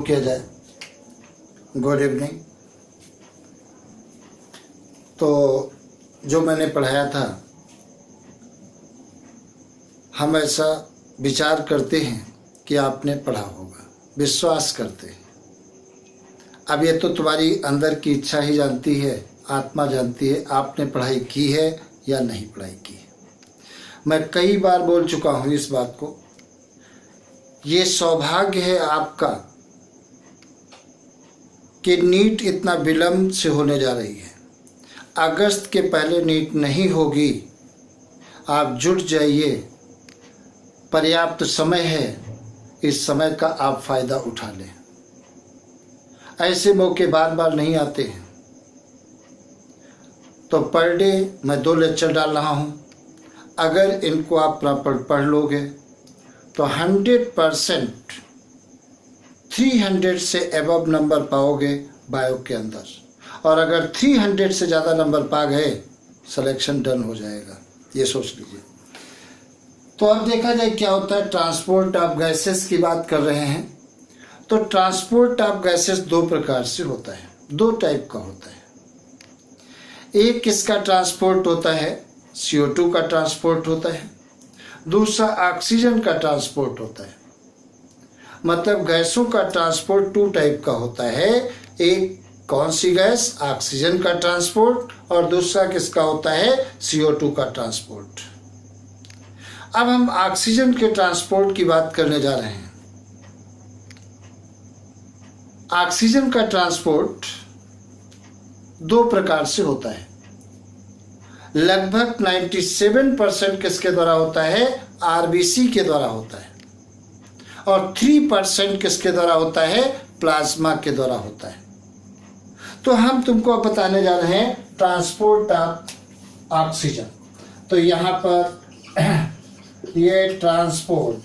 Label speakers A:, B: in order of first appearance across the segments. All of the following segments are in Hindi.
A: किया जाए। Good evening. तो जो मैंने पढ़ाया था, हम ऐसा विचार करते हैं कि आपने पढ़ा होगा, विश्वास करते हैं। अब ये तो तुम्हारी अंदर की इच्छा ही जानती है, आत्मा जानती है आपने पढ़ाई की है या नहीं पढ़ाई की है। मैं कई बार बोल चुका हूँ इस बात को। ये सौभाग्य है आपका कि नीट इतना विलंब से होने जा रही है। अगस्त के पहले नीट नहीं होगी। आप जुट जाइए, पर्याप्त समय है, इस समय का आप फायदा उठा लें। ऐसे मौके बार बार नहीं आते हैं। तो पर डे मैं 2 लेक्चर डाल रहा हूँ। अगर इनको आप प्रॉपर पढ़ लोगे तो 100% 300 से एबव नंबर पाओगे बायो के अंदर। और अगर 300 से ज़्यादा नंबर पा गए, सिलेक्शन डन हो जाएगा। ये सोच लीजिए। तो अब देखा जाए क्या होता है। ट्रांसपोर्ट ऑफ गैसेस की बात कर रहे हैं। तो ट्रांसपोर्ट ऑफ गैसेस 2 प्रकार से होता है, 2 टाइप का होता है। एक किसका ट्रांसपोर्ट होता है, CO2 का ट्रांसपोर्ट होता है। दूसरा ऑक्सीजन का ट्रांसपोर्ट होता है। मतलब गैसों का ट्रांसपोर्ट 2 टाइप का होता है। एक कौन सी गैस, ऑक्सीजन का ट्रांसपोर्ट, और दूसरा किसका होता है, CO2 का ट्रांसपोर्ट। अब हम ऑक्सीजन के ट्रांसपोर्ट की बात करने जा रहे हैं। ऑक्सीजन का ट्रांसपोर्ट 2 प्रकार से होता है। लगभग 97% किसके द्वारा होता है, RBC के द्वारा होता है। और 3% किसके द्वारा होता है, प्लाज्मा के द्वारा होता है। तो हम तुमको अब बताने जा रहे हैं ट्रांसपोर्ट ऑफ ऑक्सीजन। तो यहाँ पर ये transport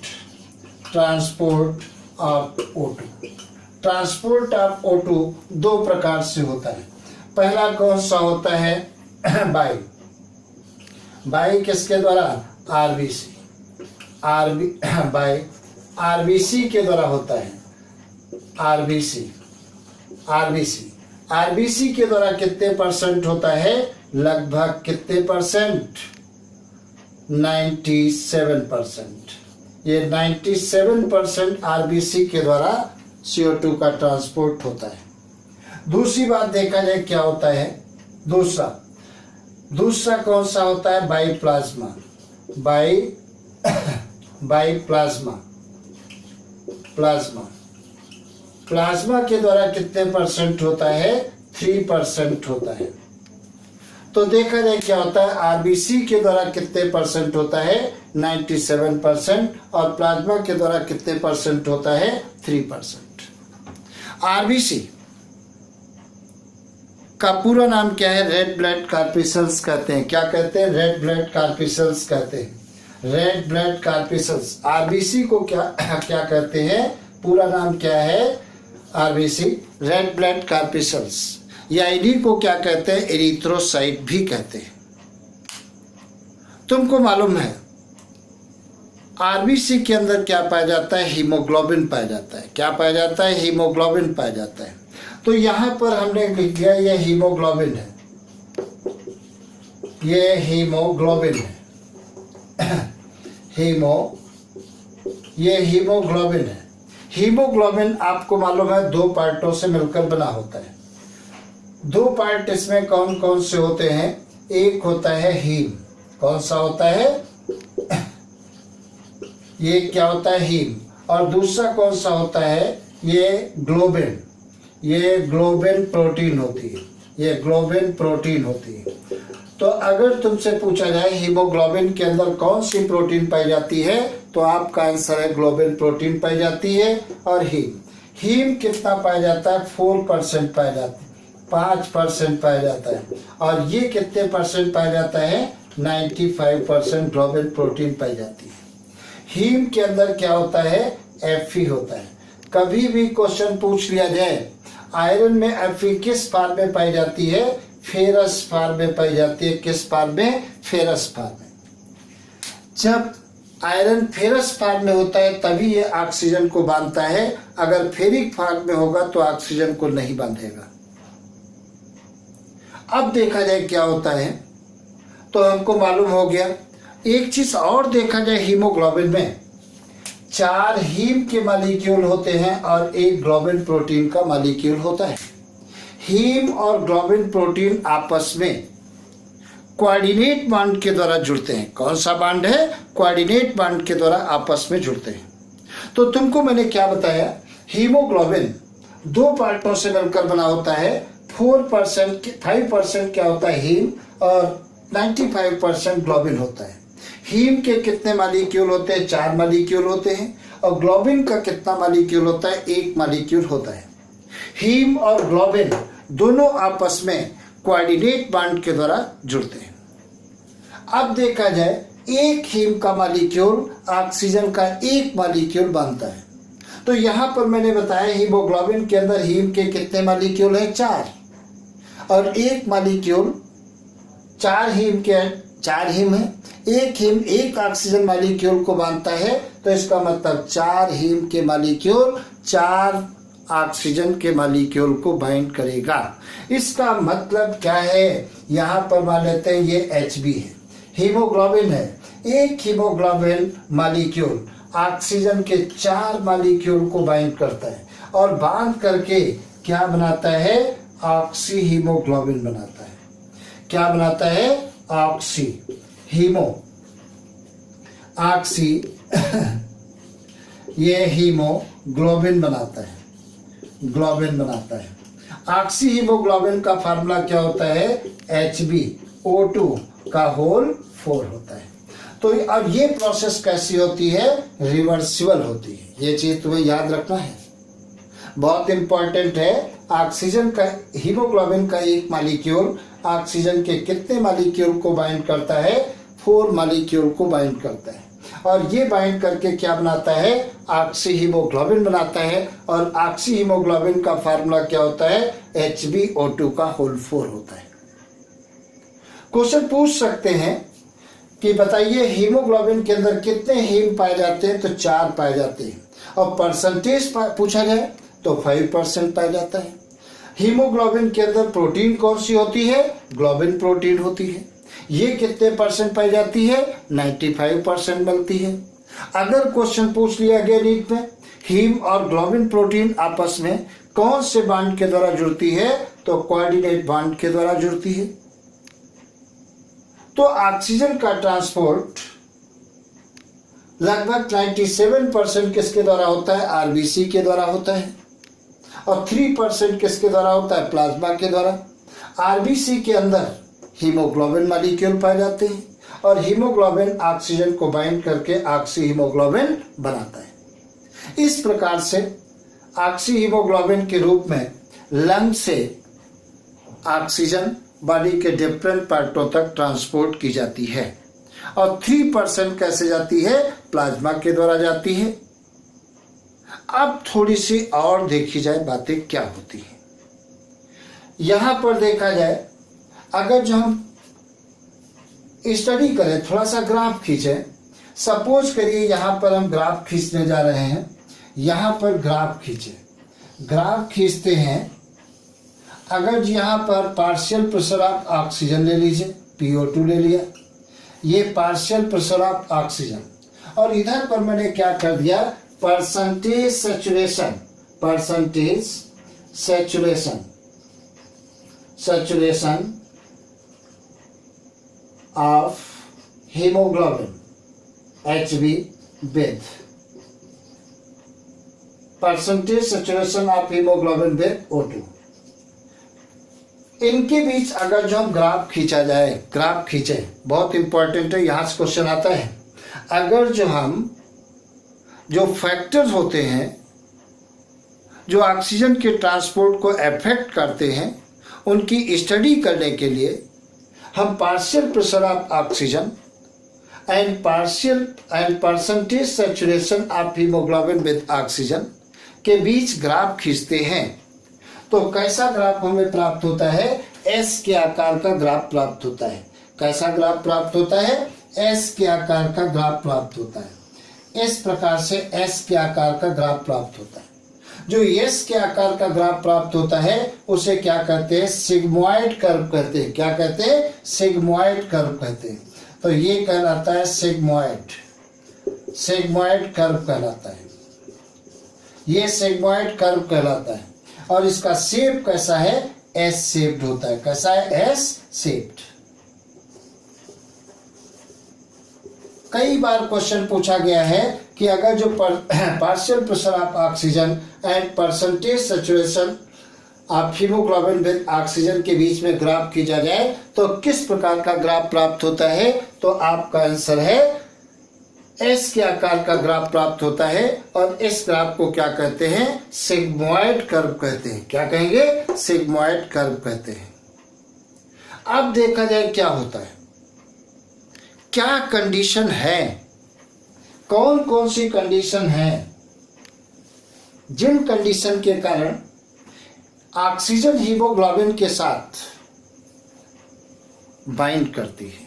A: of O2। Transport of O2 2 प्रकार से होता है। पहला कौन सा होता है, बाई किसके द्वारा, RBC के द्वारा होता है। RBC के द्वारा कितने % होता है, लगभग कितने %, 97%। ये 97% RBC के द्वारा CO2 का ट्रांसपोर्ट होता है। दूसरी बात देखा जाए क्या होता है, दूसरा कौन सा होता है, प्लाज्मा के द्वारा कितने % होता है, 3% होता है। तो देखा जाए क्या होता है, RBC के द्वारा कितने % होता है, 97%, और प्लाज्मा के द्वारा कितने % होता है, 3%। RBC का पूरा नाम क्या है, रेड ब्लड कॉर्पस्कल्स कहते हैं। क्या कहते हैं, रेड ब्लड कॉर्पस्कल्स कहते हैं। रेड ब्लड कॉर्पस्कल्स RBC को क्या कहते हैं, पूरा नाम क्या है, RBC रेड ब्लड कॉर्पस्कल्स, या इन्हीं को क्या कहते हैं, एरिथ्रोसाइट भी कहते हैं। तुमको मालूम है RBC के अंदर क्या पाया जाता है, हीमोग्लोबिन पाया जाता है। क्या पाया जाता है, हीमोग्लोबिन पाया जाता है। तो यहाँ पर हमने लिख दिया ये हीमोग्लोबिन है, ये हीमोग्लोबिन है। ये हीमोग्लोबिन है। हीमोग्लोबिन आपको मालूम है 2 पार्टों से मिलकर बना होता है। 2 पार्ट इसमें कौन कौन से होते हैं, एक होता है हीम। कौन सा होता है, ये क्या होता है, हीम। और दूसरा कौन सा होता है, ये ग्लोबिन। ये ग्लोबिन प्रोटीन होती है, ये ग्लोबिन प्रोटीन होती है। तो अगर तुमसे पूछा जाए हीमोग्लोबिन के अंदर कौन सी प्रोटीन पाई जाती है, तो आपका आंसर है ग्लोबिन प्रोटीन पाई जाती है। और हीम कितना पाया जाता है, 4% पाया जाता है, 5% पाया जाता है। और ये कितने % पाया जाता है, 95% ग्लोबिन प्रोटीन पाई जाती है। हीम के अंदर क्या होता है, Fe होता है। कभी भी क्वेश्चन पूछ लिया जाए आयरन में Fe किस फॉर्म में पाई जाती है, फेरस फॉर्म में पाई जाती है। किस फॉर्म में, फेरस फॉर्म में। जब आयरन फेरस फॉर्म में होता है तभी ये ऑक्सीजन को बांधता है, अगर फेरिक फॉर्म में होगा तो ऑक्सीजन को नहीं बांधेगा। अब देखा जाए क्या होता है, तो हमको मालूम हो गया। एक चीज और देखा जाए, हीमोग्लोबिन में 4 हीम के मॉलिक्यूल होते हैं और एक ग्लोबिन प्रोटीन का मॉलिक्यूल होता है। हीम और ग्लोबिन प्रोटीन आपस में कोऑर्डिनेट बांड के द्वारा जुड़ते हैं। कौन सा बांड है? कोऑर्डिनेट बांड के द्वारा आपस में जुड़ते हैं। तो तुमको मैंने क्या बताया, हीमोग्लोबिन 2 पार्टों से मिलकर बना होता है। 5% क्या होता है? हीम, और 95% ग्लोबिन होता है। हीम के कितने मॉलिक्यूल होते हैं? 4 मॉलिक्यूल होते हैं। और ग्लोबिन का कितना मॉलिक्यूल होता है? 1 मॉलिक्यूल होता है। हीम और ग्लोबिन दोनों आपस में कोऑर्डिनेट बांड के द्वारा जुड़ते हैं। अब देखा जाए, एक हीम का मॉलिक्यूल ऑक्सीजन का 1 मॉलिक्यूल बांधता है। तो यहां पर मैंने बताया हीमोग्लोबिन के अंदर हीम के कितने मॉलिक्यूल हैं? 4, और 1 मॉलिक्यूल 4 हीम के 4 हीम है। एक हीम 1 ऑक्सीजन मॉलिक्यूल को बांधता है, तो इसका मतलब 4 हीम के मॉलिक्यूल 4 ऑक्सीजन के मॉलिक्यूल को बाइंड करेगा। इसका मतलब क्या है? यहाँ पर मान लेते हैं ये Hb है, हीमोग्लोबिन है। एक हीमोग्लोबिन मॉलिक्यूल ऑक्सीजन के 4 मॉलिक्यूल को बाइंड करता है और बांध करके क्या बनाता है? ऑक्सी हीमोग्लोबिन बनाता है। क्या बनाता है? ऑक्सी ये हीमोग्लोबिन बनाता है, ग्लोबिन बनाता है। ऑक्सी हीमोग्लोबिन का फार्मूला क्या होता है? HbO2 का होल 4 होता है। तो अब ये प्रोसेस कैसी होती है? रिवर्सिबल होती है। ये चीज तुम्हें याद रखना है, बहुत इंपॉर्टेंट है। ऑक्सीजन का, हीमोग्लोबिन का 1 मॉलिक्यूल ऑक्सीजन के कितने मॉलिक्यूल को बाइंड करता है? 4 मॉलिक्यूल को बाइंड करता है। और ये बाइंड करके क्या बनाता है? ऑक्सी हीमोग्लोबिन बनाता है। और ऑक्सी हीमोग्लोबिन का फार्मूला क्या होता है? HbO2 का होल 4 होता है। क्वेश्चन पूछ सकते हैं कि बताइए हीमोग्लोबिन के अंदर कितने हीम पाए जाते हैं? तो 4 पाए जाते हैं। और परसेंटेज पूछा जाए तो 5% पाया जाता है। हीमोग्लोबिन के अंदर प्रोटीन कौन सी होती है? ग्लोबिन प्रोटीन होती है। ये कितने परसेंट पाई जाती है? 95% मिलती है। अगर क्वेश्चन पूछ लिया गया नीट में, हीम और ग्लोबिन प्रोटीन आपस में कौन से बांड के द्वारा जुड़ती है? तो कोऑर्डिनेट बांड के द्वारा जुड़ती है। तो ऑक्सीजन का ट्रांसपोर्ट लगभग 97% किसके द्वारा होता है? आरबीसी के द्वारा होता है। और 3% किसके द्वारा होता है? प्लाज्मा के द्वारा। आरबीसी के अंदर हीमोग्लोबिन मॉलिक्यूल पाए जाते हैं और हीमोग्लोबिन ऑक्सीजन को बाइंड करके ऑक्सी हीमोग्लोबिन बनाता है। इस प्रकार से ऑक्सी हीमोग्लोबिन के रूप में लंग से ऑक्सीजन बॉडी के डिफरेंट पार्टों तक ट्रांसपोर्ट की जाती है। और 3% कैसे जाती है? प्लाज्मा के द्वारा जाती है। अब थोड़ी सी और देखी जाए बातें क्या होती है। यहां पर देखा जाए, अगर जो हम स्टडी करें, थोड़ा सा ग्राफ खींचे, सपोज करिए यहां पर हम ग्राफ खींचने जा रहे हैं। यहां पर ग्राफ खींचे, ग्राफ खींचते हैं। अगर यहां पर पार्शियल प्रेशर ऑफ ऑक्सीजन ले लीजिए, PO2 ले लिया, ये पार्शियल प्रेशर ऑफ ऑक्सीजन, और इधर पर मैंने क्या कर दिया? Percentage saturation of haemoglobin HB with percentage saturation of haemoglobin with O2। इनके बीच अगर जो हम ग्राफ खींचा जाए, ग्राफ खींचे, बहुत इंपॉर्टेंट है, यहां से क्वेश्चन आता है। अगर जो हम जो फैक्टर्स होते हैं जो ऑक्सीजन के ट्रांसपोर्ट को अफेक्ट करते हैं, उनकी स्टडी करने के लिए हम partial pressure of oxygen and percentage saturation of haemoglobin with oxygen के बीच ग्राफ खींचते हैं। तो कैसा ग्राफ हमें प्राप्त होता है? एस के आकार का ग्राफ प्राप्त होता है। कैसा ग्राफ प्राप्त होता है? एस के आकार का ग्राफ प्राप्त होता है। इस प्रकार से एस के आकार का ग्राफ प्राप्त होता है। जो एस के आकार का ग्राफ प्राप्त होता है उसे क्या कहते हैं, सिग्मोइड कर्व कहते हैं। क्या कहते हैं, सिग्मोइड कर्व कहते हैं। तो ये कहलाता है सिग्मोइड, सिग्मोइड कर्व कहलाता है, ये सिग्मोइड कर्व कहलाता है। और इसका शेप कैसा है, एस शेप्ड होता है। कैसा है, एस शेप्ड। कई बार क्वेश्चन पूछा गया है कि अगर जो partial pressure of oxygen and percentage saturation of haemoglobin with oxygen के बीच में ग्राफ खींचा जाए तो किस प्रकार का ग्राफ प्राप्त होता है। तो आपका आंसर है एस के आकार का ग्राफ प्राप्त होता है। और इस ग्राफ को क्या कहते हैं, सिग्मोइड कर्व कहते हैं। क्या कहेंगे, सिग्मोइड कर्व कहते हैं। अब देखा जाए क्या होता है, क्या कंडीशन है, कौन कौन सी कंडीशन है जिन कंडीशन के कारण ऑक्सीजन हीमोग्लोबिन के साथ बाइंड करती है।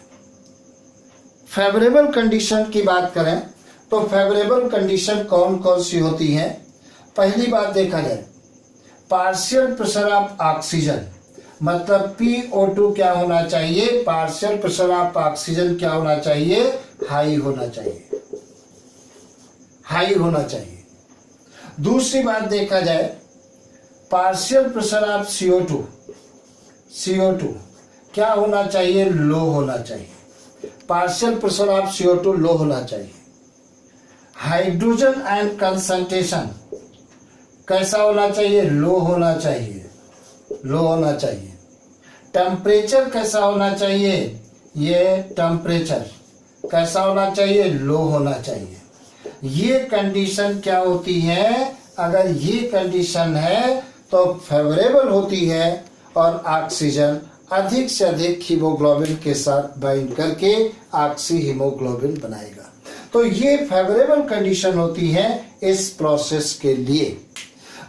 A: फेवरेबल कंडीशन की बात करें तो फेवरेबल कंडीशन कौन कौन सी होती हैं। पहली बात देखा जाए, पार्शियल प्रेशर ऑफ ऑक्सीजन, मतलब PO2 क्या होना चाहिए, पार्शियल प्रेशर ऑफ ऑक्सीजन क्या होना चाहिए, हाई होना चाहिए, हाई होना चाहिए। दूसरी बात देखा जाए, partial pressure of CO2, CO2 क्या होना चाहिए, लो होना चाहिए। पार्शियल प्रेशर ऑफ CO2 लो होना चाहिए। हाइड्रोजन आयन कंसंट्रेशन कैसा होना चाहिए, लो होना चाहिए, लो होना चाहिए। टेम्परेचर कैसा होना चाहिए, ये टेम्परेचर कैसा होना चाहिए, लो होना चाहिए। ये कंडीशन क्या होती है, अगर ये कंडीशन है तो फेवरेबल होती है और ऑक्सीजन अधिक से अधिक हीमोग्लोबिन के साथ बाइंड करके ऑक्सी हीमोग्लोबिन बनाएगा। तो ये फेवरेबल कंडीशन होती है इस प्रोसेस के लिए।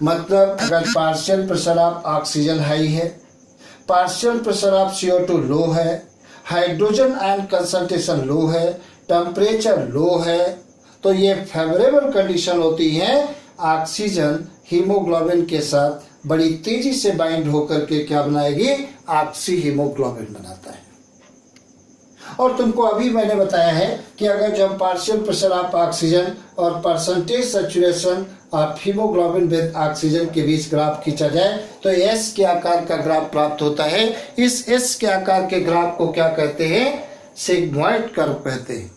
A: मतलब अगर partial pressure of oxygen high है, पार्शियल प्रेशर ऑफ CO2 लो है, हाइड्रोजन आयन कंसंट्रेशन लो है, टेम्परेचर लो है, तो ये फेवरेबल कंडीशन होती है। ऑक्सीजन हीमोग्लोबिन के साथ बड़ी तेजी से बाइंड होकर के क्या बनाएगी, ऑक्सी हीमोग्लोबिन बनाता है। और तुमको अभी मैंने बताया है कि अगर जब पार्शियल प्रेशर ऑफ ऑक्सीजन और percentage saturation of haemoglobin with oxygen के बीच ग्राफ खींचा जाए तो एस के आकार का ग्राफ प्राप्त होता है। इस एस के आकार के ग्राफ को क्या कहते हैं, सिग्मोइड कर्व कहते हैं।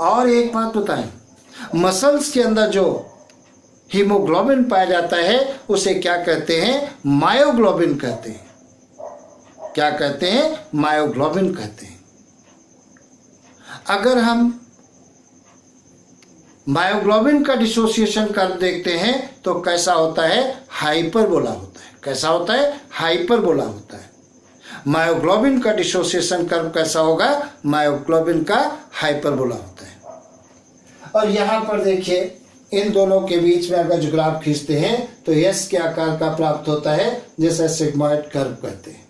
A: और एक बात बताएं, मसल्स के अंदर जो हीमोग्लोबिन पाया जाता है उसे क्या कहते हैं, मायोग्लोबिन कहते हैं। क्या कहते हैं, मायोग्लोबिन कहते हैं। अगर हम मायोग्लोबिन का डिसोसिएशन कर्व देखते हैं तो कैसा होता है, हाइपरबोला होता है। कैसा होता है, हाइपरबोला होता है। मायोग्लोबिन का डिसोसिएशन कर्व कैसा होगा, मायोग्लोबिन का हाइपरबोला होता है। और यहाँ पर देखिए, इन दोनों के बीच में अगर जो ग्राफ खींचते हैं तो एस के आकार का प्राप्त होता है, जैसे सिग्मोइड कर्व कहते हैं।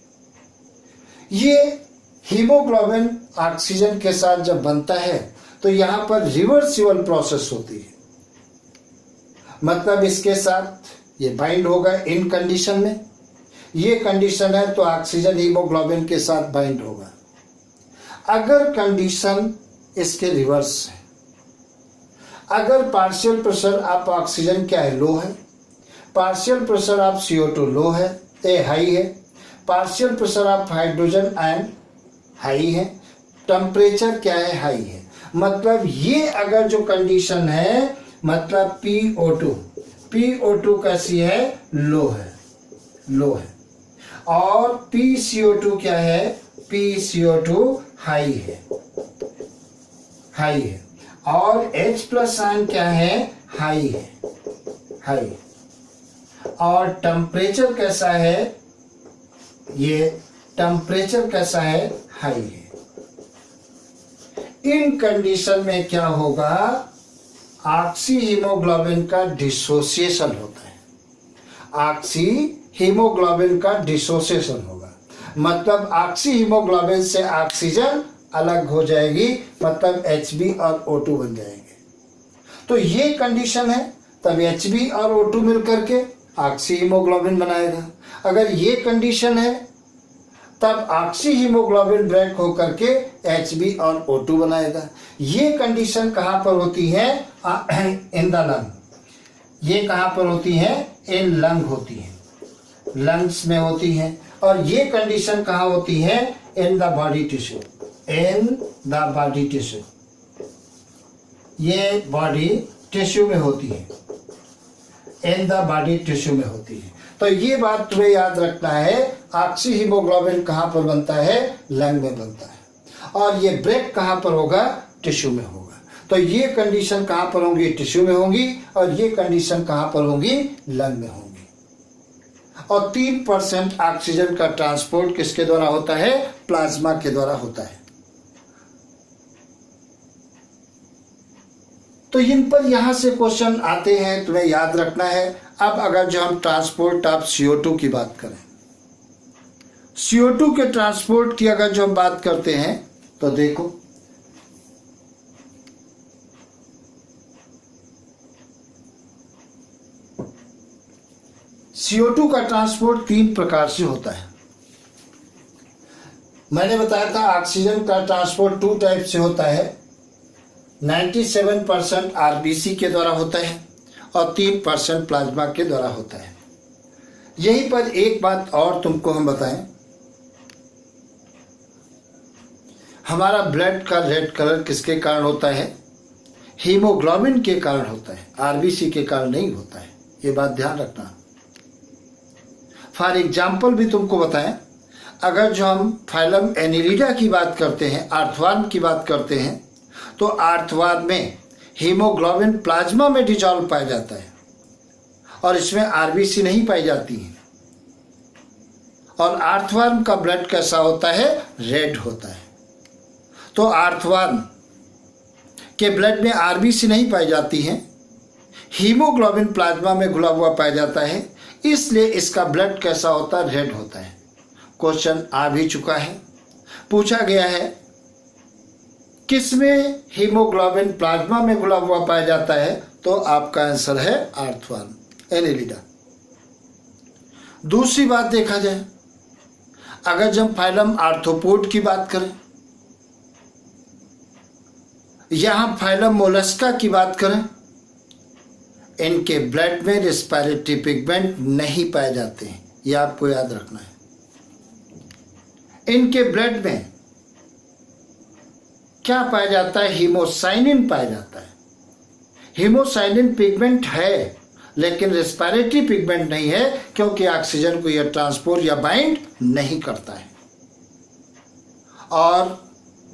A: ये हीमोग्लोबिन ऑक्सीजन के साथ जब बनता है तो यहाँ पर रिवर्सिबल प्रोसेस होती है। मतलब इसके साथ ये बाइंड होगा इन कंडीशन में, ये कंडीशन है तो ऑक्सीजन हीमोग्लोबिन के साथ बाइंड होगा। अगर कंडीशन इसके रिवर्स है, अगर पार्शियल प्रेशर ऑफ ऑक्सीजन क्या है, लो है, पार्शियल प्रेशर ऑफ CO2 लो है, हाई है, partial pressure of hydrogen ion high है, टेम्परेचर क्या है, हाई है। मतलब ये अगर जो कंडीशन है, मतलब PO2 कैसी है, लो है, लो है। और PCO2 क्या है, PCO2 हाई है, हाई है। और H+ आयन क्या है, हाई है, हाई। और टेम्परेचर कैसा है, ये टेम्परेचर कैसा है, हाई है। इन कंडीशन में क्या होगा, ऑक्सी हीमोग्लोबिन का डिसोसिएशन होता है। ऑक्सी हीमोग्लोबिन का डिसोसिएशन होगा, मतलब ऑक्सी हीमोग्लोबिन से ऑक्सीजन अलग हो जाएगी, मतलब Hb और O2 बन जाएंगे। तो ये कंडीशन है, तब Hb और O2 मिल करके ऑक्सी हीमोग्लोबिन बनाएगा। अगर ये कंडीशन है तब ऑक्सी हीमोग्लोबिन ब्रेक होकर के Hb और O2 बनाएगा। ये कंडीशन कहाँ पर होती है? In the lung. ये कहाँ पर होती है? इन लंग होती है, लंग्स में होती है। और ये कंडीशन कहाँ होती है? In the body tissue, in the body tissue, ये बॉडी टिश्यू में होती है, इन द बॉडी टिश्यू में होती है। तो ये बात तुम्हें याद रखना है, ऑक्सी हीमोग्लोबिन कहाँ पर बनता है? लंग में बनता है। और ये ब्रेक कहाँ पर होगा? टिश्यू में होगा। तो ये कंडीशन कहाँ पर होंगी? टिश्यू में होंगी। और ये कंडीशन कहाँ पर होंगी? लंग में होंगी। और 3% ऑक्सीजन का ट्रांसपोर्ट किसके द्वारा होता है? प्लाज्मा के द्वारा होता है। तो इन पर यहां से क्वेश्चन आते हैं, तुम्हें याद रखना है। अब अगर जो हम ट्रांसपोर्ट ऑफ CO2 की बात करें, CO2 के ट्रांसपोर्ट की अगर जो हम बात करते हैं तो देखो, CO2 का ट्रांसपोर्ट 3 प्रकार से होता है। मैंने बताया था ऑक्सीजन का ट्रांसपोर्ट 2 टाइप से होता है। 97% RBC के द्वारा होता है और 3% प्लाज्मा के द्वारा होता है। यहीं पर एक बात और तुमको हम बताएं, हमारा ब्लड का रेड कलर किसके कारण होता है? हीमोग्लोबिन के कारण होता है, RBC के कारण नहीं होता है। ये बात ध्यान रखना। फॉर एग्जाम्पल भी तुमको बताएं, अगर जो हम फाइलम एनिलिडा की बात करते हैं, आर्थ्वार्म की बात करते हैं, तो आर्थ्वार्म में हीमोग्लोबिन प्लाज्मा में डिजॉल्व पाया जाता है और इसमें RBC नहीं पाई जाती है। और आर्थ्वार्म का ब्लड कैसा होता है? रेड होता है। तो आर्थ्वार्म के ब्लड में RBC नहीं पाई जाती है, हीमोग्लोबिन प्लाज्मा में घुला हुआ पाया जाता है, इसलिए इसका ब्लड कैसा होता है? रेड होता है। क्वेश्चन आ भी चुका है, पूछा गया है किसमें हीमोग्लोबिन प्लाज्मा में घुला हुआ पाया जाता है? तो आपका आंसर है आर्थ्वार्म एनिलिडा। दूसरी बात देखा जाए, अगर जब फाइलम आर्थ्रोपोड की बात करें या हम फाइलम मोलस्का की बात करें, इनके ब्लड में रेस्पिरेटरी पिगमेंट नहीं पाए जाते हैं, यह आपको याद रखना है। इनके ब्लड में क्या पाया जाता है? हीमोसाइनिन पाया जाता है। हीमोसाइनिन पिगमेंट है लेकिन रेस्पिरेटरी पिगमेंट नहीं है, क्योंकि ऑक्सीजन को यह ट्रांसपोर्ट या बाइंड नहीं करता है। और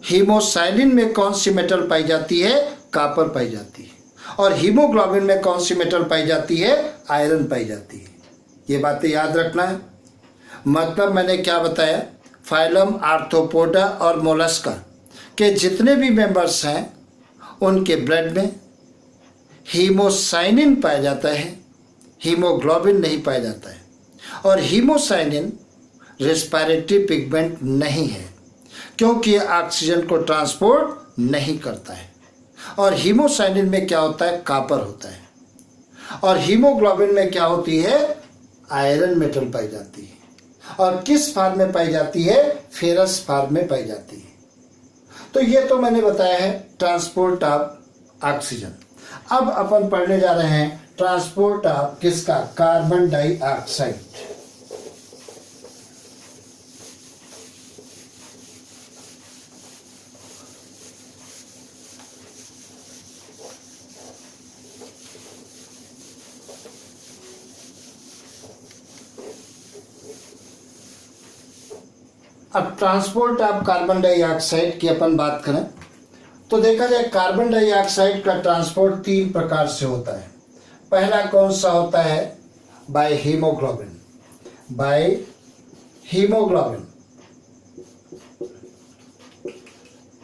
A: हीमोसाइनिन में कौन सी मेटल पाई जाती है? कॉपर पाई जाती है। और हीमोग्लोबिन में कौन सी मेटल पाई जाती है? आयरन पाई जाती है। ये बातें याद रखना है। मतलब मैंने क्या बताया, फाइलम आर्थ्रोपोडा और मोलस्का के जितने भी मेंबर्स हैं उनके ब्लड में हीमोसाइनिन पाया जाता है, हीमोग्लोबिन नहीं पाया जाता है। और हीमोसाइनिन रेस्पिरेटरी पिगमेंट नहीं है, क्योंकि ऑक्सीजन को ट्रांसपोर्ट नहीं करता है। और हीमोसाइनिन में क्या होता है? कॉपर होता है। और हीमोग्लोबिन में क्या होती है? आयरन मेटल पाई जाती है। और किस फॉर्म में पाई जाती है? फेरस फॉर्म में पाई जाती है। तो ये तो मैंने बताया है ट्रांसपोर्ट ऑफ ऑक्सीजन। अब अपन पढ़ने जा रहे हैं ट्रांसपोर्ट ऑफ किसका? Carbon dioxide. अब ट्रांसपोर्ट ऑफ कार्बन डाइऑक्साइड की अपन बात करें तो देखा जाए कार्बन डाइऑक्साइड का ट्रांसपोर्ट 3 प्रकार से होता है। पहला कौन सा होता है? By haemoglobin. By haemoglobin,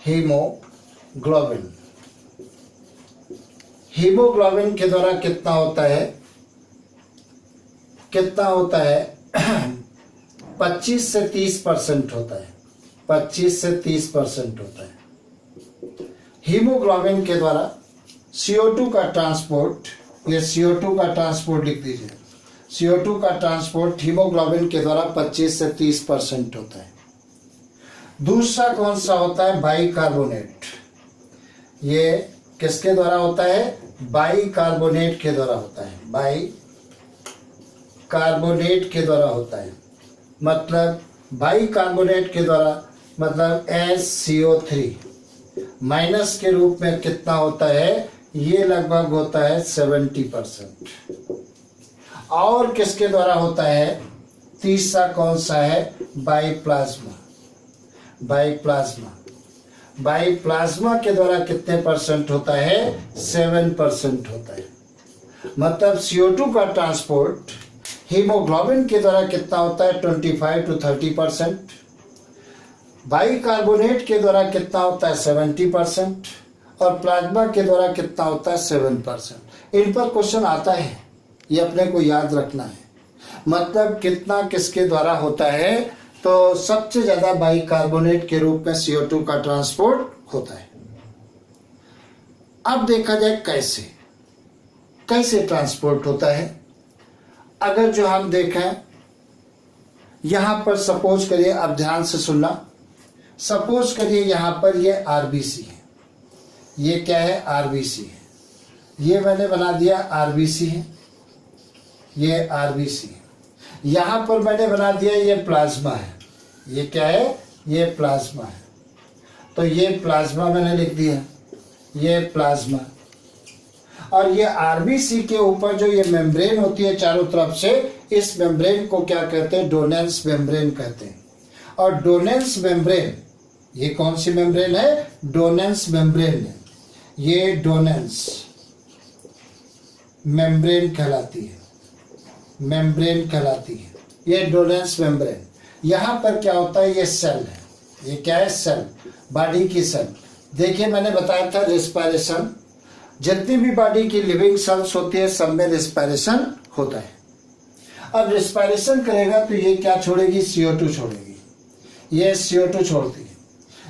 A: haemoglobin, haemoglobin के द्वारा कितना होता है? कितना होता है? 25 से 30% होता है। 25 से 30% होता है। हीमोग्लोबिन के द्वारा CO2 का ट्रांसपोर्ट, ये CO2 का ट्रांसपोर्ट लिख दीजिए, CO2 का ट्रांसपोर्ट हीमोग्लोबिन के द्वारा 25 से 30% होता है। दूसरा कौन सा होता है? बाइकार्बोनेट। ये किसके द्वारा होता है? बाइकार्बोनेट के द्वारा होता है, बाइकार्बोनेट के द्वारा होता है। मतलब बाइकार्बोनेट के द्वारा मतलब HCO3 माइनस के रूप में कितना होता है? ये लगभग होता है 70%। और किसके द्वारा होता है? तीसरा कौन सा है? बाइप्लाज्मा। बाइप्लाज्मा, बाइप्लाज्मा के द्वारा कितने परसेंट होता है? 7% होता है। मतलब CO2 का ट्रांसपोर्ट हीमोग्लोबिन के द्वारा कितना होता है? 25 to 30%। बाइकार्बोनेट के द्वारा कितना होता है? 70%। और प्लाज्मा के द्वारा कितना होता है? 7%। इन पर क्वेश्चन आता है, ये अपने को याद रखना है। मतलब कितना किसके द्वारा होता है? तो सबसे ज्यादा बाइकार्बोनेट के रूप में CO2 का ट्रांसपोर्ट होता है। अब देखा जाए कैसे कैसे ट्रांसपोर्ट होता है। अगर जो हम देखें यहां पर सपोज करिए, अब ध्यान से सुनना, सपोज करिए यहां पर ये RBC है, ये क्या है? RBC है। ये मैंने बना दिया RBC है, ये RBC है। यहां पर मैंने बना दिया ये प्लाज्मा है, ये क्या है? ये प्लाज्मा है। तो ये प्लाज्मा मैंने लिख दिया, ये प्लाज्मा। और ये RBC के ऊपर जो ये मेम्ब्रेन होती है चारों तरफ से, इस मेम्ब्रेन को क्या कहते हैं? डोनेंस मेम्ब्रेन कहते हैं। और डोनेंस मेम्ब्रेन, ये कौन सी मेम्ब्रेन है? डोनेंस मेम्ब्रेन है। ये डोनेंस मेम्ब्रेन कहलाती है, मेम्ब्रेन कहलाती है, ये डोनेंस मेम्ब्रेन। यहाँ पर क्या होता है? ये सेल है, ये क्या है? सेल, बॉडी की सेल। देखिए मैंने बताया था रेस्पिरेशन, जितनी भी बॉडी की लिविंग सेल्स होती है सब में रेस्पिरेशन होता है। अब रेस्पिरेशन करेगा तो ये क्या छोड़ेगी? CO2 छोड़ेगी, ये CO2 छोड़ती है।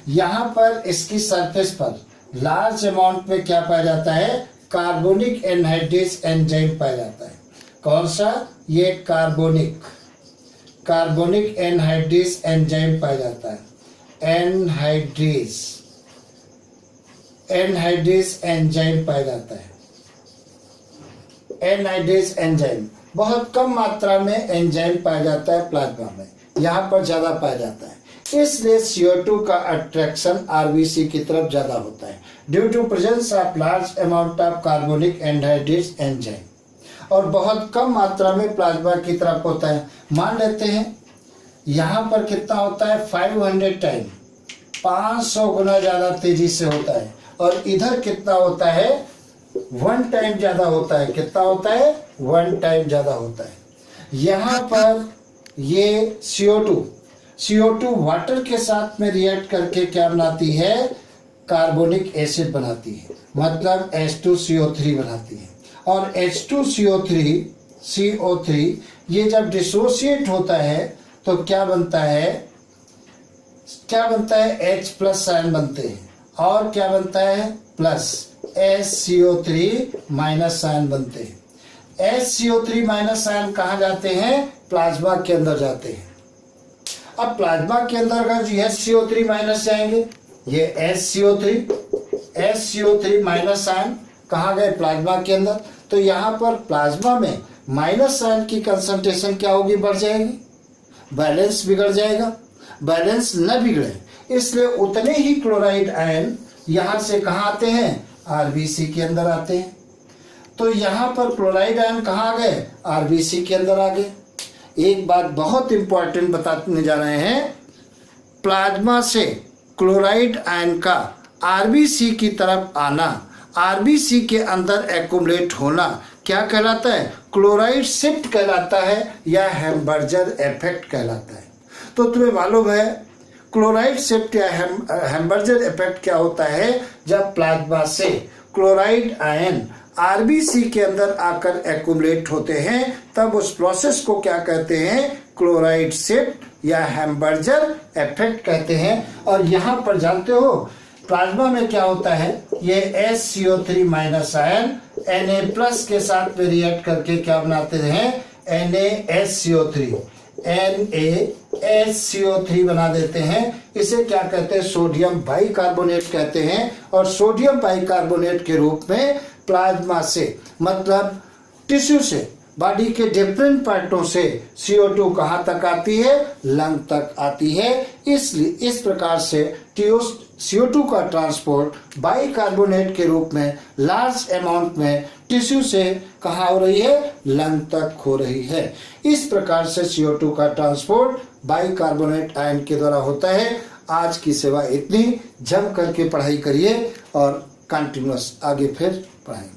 A: यहाँ पर इसकी सरफेस पर लार्ज अमाउंट में क्या पाया जाता है? कार्बोनिक एनहाइड्रेज एंजाइम पाया जाता है। कौन सा? ये कार्बोनिक एनहाइड्रेज एंजाइम पाया जाता है। एनहाइड्रेज एंजाइम पाया जाता है। एनहाइड्रेज एंजाइम बहुत कम मात्रा में एंजाइम पाया जाता है प्लाज्मा में, यहाँ पर ज्यादा पाया जाता है। इसलिए CO2 का अट्रैक्शन RBC की तरफ ज्यादा होता है due to presence of large amount of carbonic anhydrase enzyme, और बहुत कम मात्रा में प्लाज्मा की तरफ होता है। मान लेते हैं यहाँ पर कितना होता है? 500 टाइम, 500 गुना ज्यादा तेजी से होता है। और इधर कितना होता है? 1 टाइम ज्यादा होता है। कितना होता है? 1 टाइम ज्यादा होता है। यहाँ पर ये CO2 वाटर के साथ में रिएक्ट करके क्या बनाती है? कार्बोनिक एसिड बनाती है, मतलब H2CO3 बनाती है। और H2CO3 ये जब डिसोसिएट होता है तो क्या बनता है? H+ आयन बनते हैं। और क्या बनता है? प्लस HCO3- आयन बनते हैं। HCO3- आयन कहाँ जाते हैं? प्लाज्मा के अंदर जाते हैं। अब प्लाज्मा के अंदर अगर HCO3- जाएंगे, ये HCO3- आयन कहाँ गए? प्लाज्मा के अंदर। तो यहाँ पर प्लाज्मा में माइनस आयन की कंसंट्रेशन क्या होगी? बढ़ जाएगी, बैलेंस बिगड़ जाएगा। बैलेंस न बिगड़े इसलिए उतने ही क्लोराइड आयन यहाँ से कहाँ आते हैं? RBC के अंदर आते हैं। तो यहाँ पर क्लोराइड आयन कहाँ आ गए? RBC के अंदर आ गए। एक बात बहुत इंपॉर्टेंट बताने जा रहे हैं, प्लाज्मा से क्लोराइड आयन का RBC की तरफ आना, RBC के अंदर एक्युमुलेट होना क्या कहलाता है? क्लोराइड शिफ्ट कहलाता है या हैम्बर्जर इफेक्ट कहलाता है। तो तुम्हें मालूम है क्लोराइड शिफ्ट या हैम्बर्जर इफेक्ट क्या होता है? जब प्लाज्मा से क्लोराइड आयन RBC के अंदर आकर एक्युमुलेट होते हैं तब उस प्रोसेस को क्या कहते हैं? क्लोराइड शिफ्ट या हैम्बर्जर इफेक्ट कहते हैं। और यहाँ पर जानते हो प्लाज्मा में क्या होता है, ये SCO3 माइनस आयन Na+ के साथ में रिएक्ट करके क्या बनाते हैं, NaSCO3 बना देते हैं। इसे क्या कहते हैं, सोडियम बाइकार्बोनेट कहते हैं। और सोडियम बाइकार्बोनेट के रूप में प्लाज्मा से, मतलब टिश्यू से, बॉडी के डिफरेंट पार्टों से CO2 कहाँ तक आती है, लंग तक आती है। इसलिए इस प्रकार से CO2 का ट्रांसपोर्ट बाइकार्बोनेट के रूप में लार्ज अमाउंट में टिश्यू से कहाँ हो रही है, लंग तक हो रही है। इस प्रकार से CO2 का ट्रांसपोर्ट बाइकार्बोनेट आयन के द्वारा होता है। आज की सेवा इतनी, जम करके पढ़ाई करिए और कंटिन्यूअस आगे फिर पढ़ाएंगे।